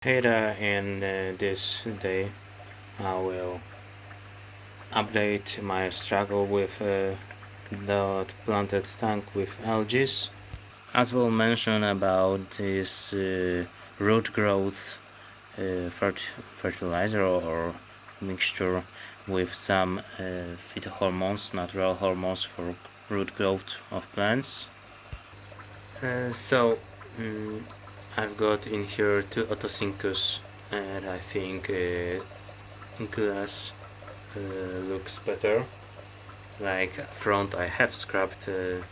Hey there, in this day I will update my struggle with the planted tank with algae, as well mention about this root growth fertilizer or mixture with some phytohormones, natural hormones for root growth of plants. So I've got in here two autosyncus, and I think glass looks better. Like front I have scrapped a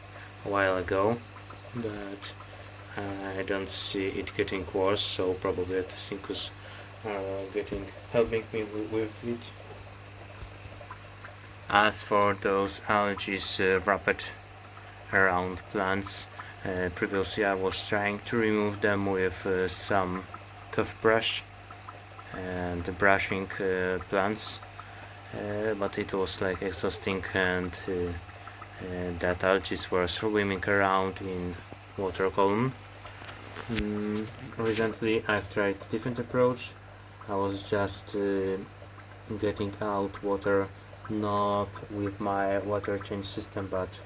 while ago, but I don't see it getting worse, so probably autosyncus are helping me with it. As for those algae wrapped around plants, previously I was trying to remove them with some toothbrush and brushing plants, but it was like exhausting, and that algae were swimming around in water column. Recently I've tried different approach. I was just getting out water, not with my water change system, but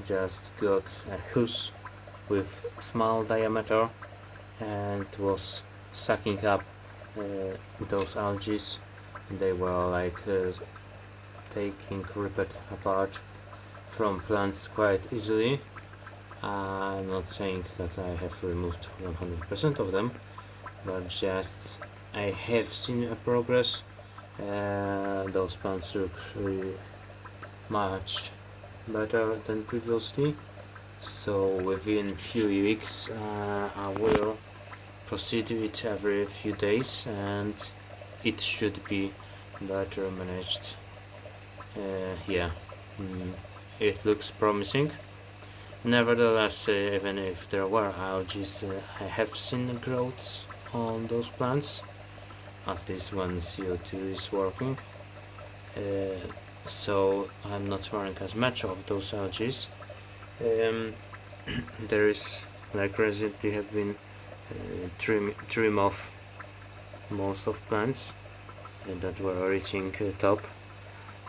just got a hose with small diameter and was sucking up those algae. They were like taking ripped apart from plants quite easily. I'm not saying that I have removed 100% of them, but just I have seen a progress. Those plants look really much better than previously. So within few weeks I will proceed it every few days, and it should be better managed. Yeah, it looks promising. Nevertheless, even if there were algae, I have seen growths on those plants. At least when CO2 is working. So I'm not worrying as much of those algae. There is, like recently, have been trim off most of plants that were reaching top,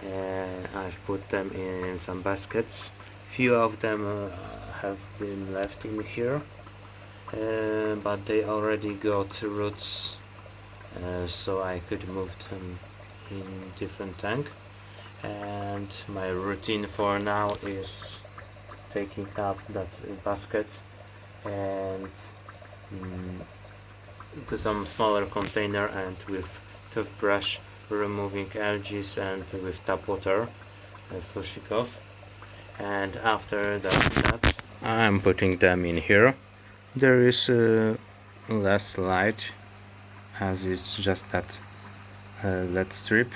and I've put them in some baskets. Few of them have been left in here, but they already got roots, so I could move them in different tank. And my routine for now is taking up that basket and to some smaller container, and with toothbrush removing algae, and with tap water flushing off. And after that I'm putting them in here. There is less light, as it's just that LED strip,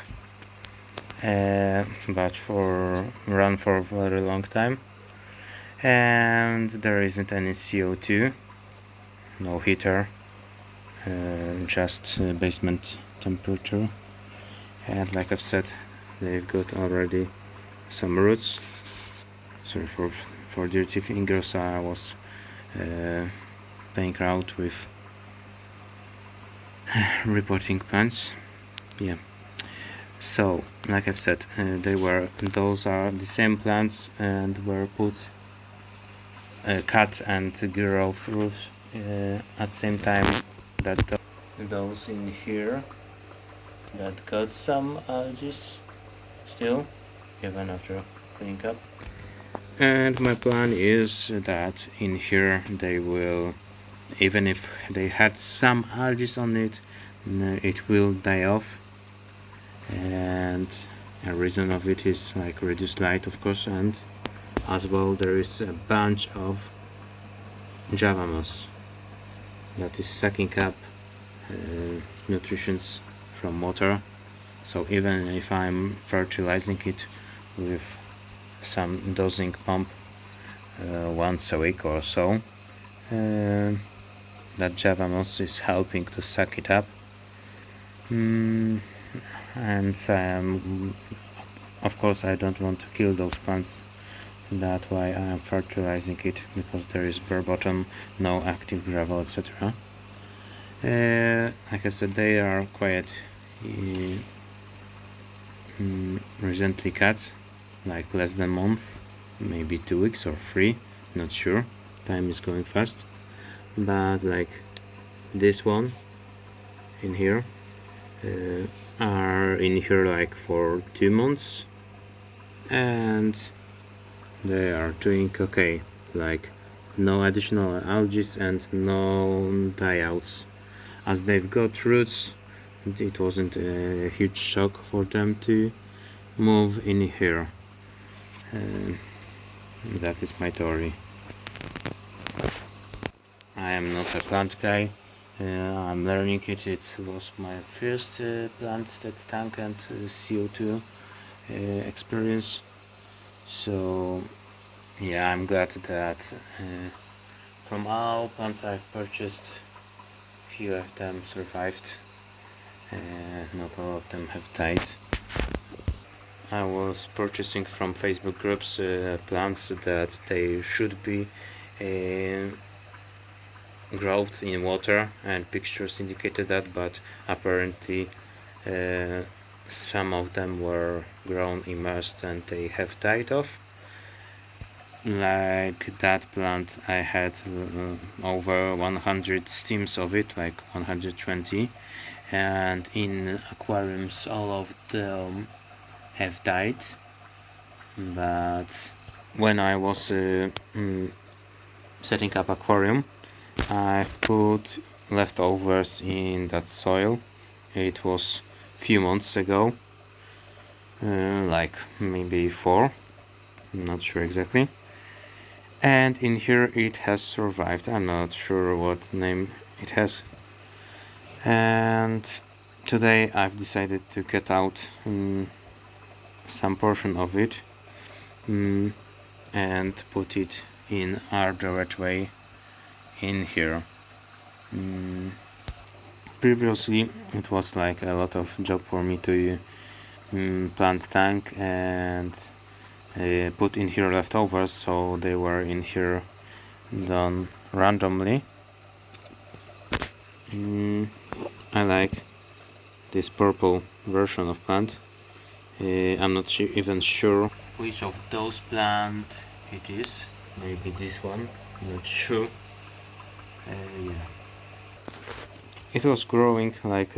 but run for a very long time, and there isn't any CO2, no heater, just basement temperature. And like I've said, they've got already some roots. Sorry for dirty fingers, I was playing around with reporting plants. Yeah. So, like I've said, those are the same plants and were put cut and grow through at the same time that those in here that got some algae still, even after cleaning up. And my plan is that in here they will, even if they had some algae on it, it will die off. And a reason of it is like reduced light, of course, and as well there is a bunch of Java moss that is sucking up nutrients from water. So even if I'm fertilizing it with some dosing pump once a week or so, that Java moss is helping to suck it up. And of course I don't want to kill those plants. That's why I am fertilizing it, because there is bare bottom, no active gravel, etc. Like I said, they are quite recently cut, like less than a month, maybe 2 weeks or 3, not sure. Time is going fast. But like this one in here are in here like for 2 months, and they are doing okay, like no additional algae and no die-outs. As they've got roots, it wasn't a huge shock for them to move in here. That is my theory. I am not a plant guy. I'm learning it. It was my first plant that tank and CO2 experience. So yeah, I'm glad that from all plants I've purchased, few of them survived. Not all of them have died. I was purchasing from Facebook groups plants that they should be growth in water, and pictures indicated that, but apparently some of them were grown immersed and they have died off. Like that plant, I had over 100 stems of it, like 120, and in aquariums all of them have died. But when I was setting up aquarium, I put leftovers in that soil. It was few months ago, like maybe 4, I'm not sure exactly. And in here it has survived. I'm not sure what name it has. And today I've decided to cut out some portion of it and put it in our direct way in here. Previously it was like a lot of job for me to plant tank and put in here leftovers, so they were in here done randomly. I like this purple version of plant. I'm not even sure which of those plant it is. Maybe this one, not sure. Yeah. It was growing like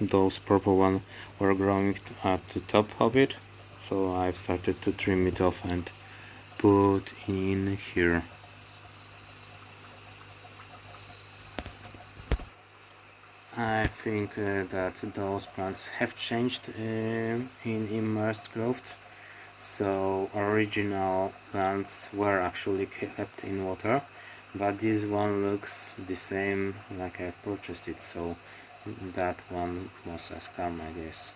those purple one were growing at the top of it, so I've started to trim it off and put in here. I think that those plants have changed in immersed growth. So original plants were actually kept in water, but this one looks the same like I've purchased it, so that one was a scam, I guess.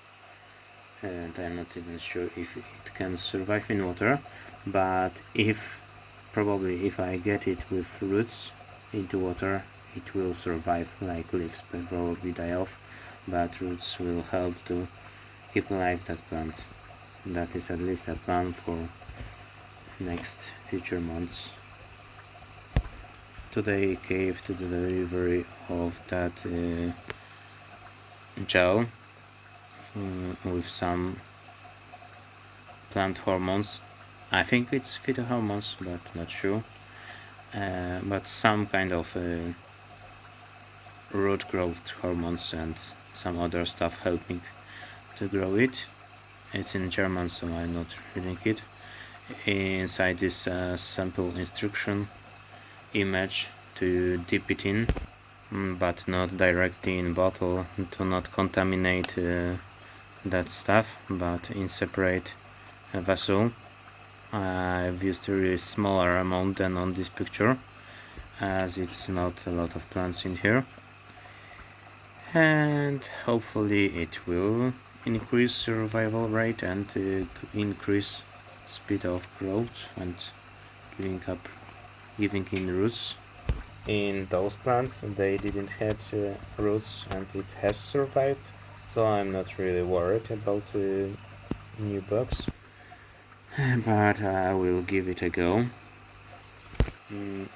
And I'm not even sure if it can survive in water, but probably if I get it with roots into water, it will survive. Like leaves will probably die off, but roots will help to keep alive that plant. That is at least a plan for next future months. Today came to the delivery of that gel with some plant hormones. I think it's phytohormones, but not sure. But some kind of root growth hormones and some other stuff helping to grow it. It's in German, so I'm not reading it. Inside is a sample instruction image to dip it in, but not directly in bottle to not contaminate that stuff, but in separate vessel. I've used a really smaller amount than on this picture, as it's not a lot of plants in here, and hopefully it will increase survival rate and increase speed of growth and giving in roots. In those plants they didn't have roots and it has survived, so I'm not really worried about new bugs, but I will give it a go.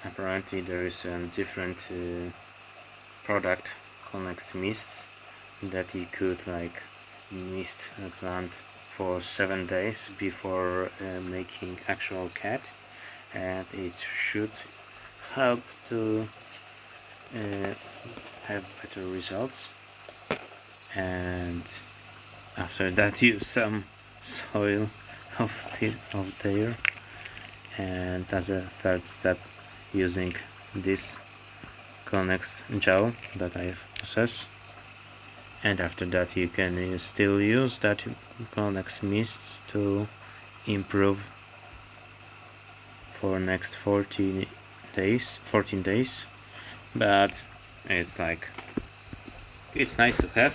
Apparently there is a different product clonex mists that he could like mist a plant for 7 days before making actual cat, and it should help to have better results. And after that use some soil of there, and as a third step using this clonex gel that I possess. And after that you can still use that clonex mist to improve for next 14 days, but it's like, it's nice to have,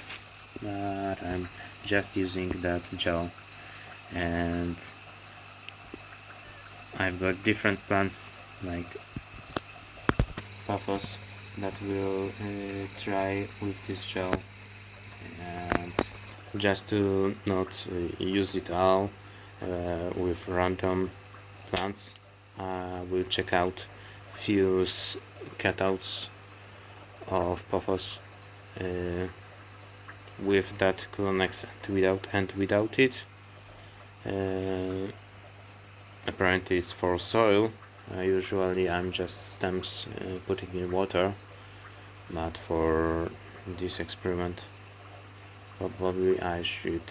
but I'm just using that gel. And I've got different plants like paphos that will try with this gel, and just to not use it all with random plants, we'll check out few cutouts of paphos with that clonex and without it. Apparently it's for soil. Usually I'm just stems putting in water, but for this experiment probably I should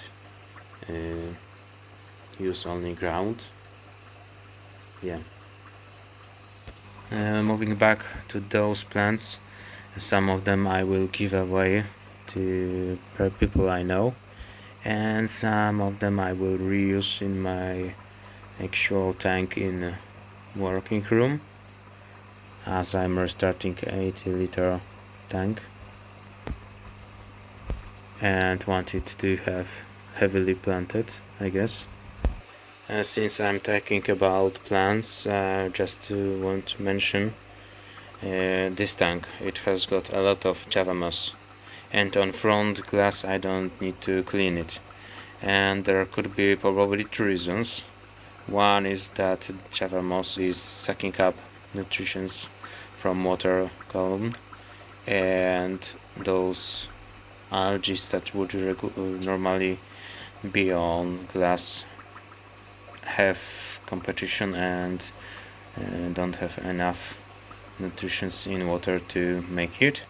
use only ground. Yeah. Moving back to those plants, some of them I will give away to people I know, and some of them I will reuse in my actual tank in working room, as I'm restarting 80-liter tank and want it to have heavily planted, I guess. Since I'm talking about plants, just want to mention this tank. It has got a lot of java moss, and on front glass I don't need to clean it, and there could be probably 2 reasons. One is that java moss is sucking up nutrition from water column, and those algae that would normally be on glass have competition and don't have enough nutrition in water to make it.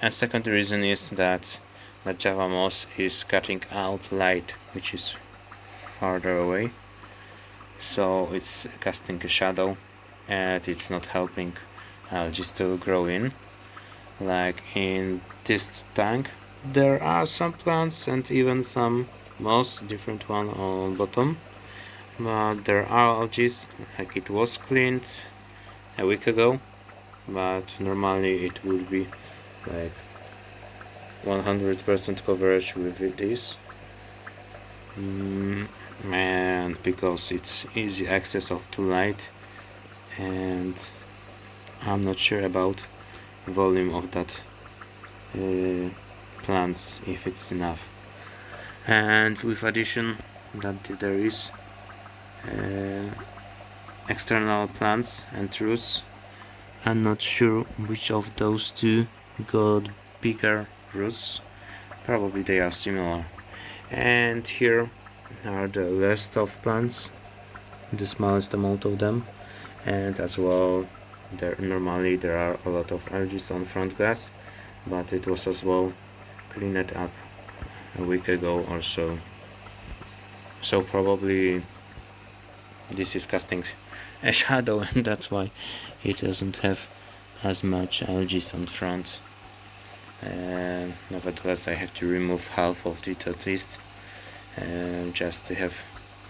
And second reason is that the java moss is cutting out light which is farther away, so it's casting a shadow and it's not helping algae to grow in. Like in this tank there are some plants and even some moss, different one on bottom, but there are algae, like it was cleaned a week ago, but normally it would be like 100% coverage with this. And because it's easy access to light, and I'm not sure about volume of that plants, if it's enough. And with addition that there is external plants and roots, I'm not sure which of those two got bigger roots, probably they are similar. And here are the rest of plants, the smallest amount of them, and as well normally there are a lot of algae on front glass, but it was as well cleaned up a week ago or so, so probably this is casting a shadow and that's why it doesn't have as much algae on front. Nevertheless I have to remove half of it at least, just to have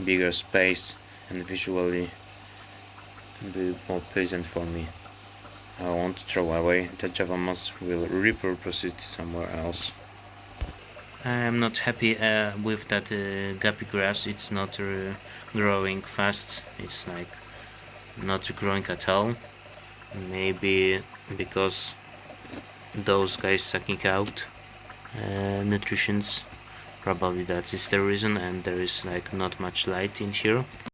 bigger space and visually be more pleasant for me. I won't throw away the java moss, will repurpose it somewhere else. I'm not happy with that guppy grass. It's not growing fast, it's like not growing at all. Maybe because those guys sucking out nutritions, probably that is the reason, and there is like not much light in here.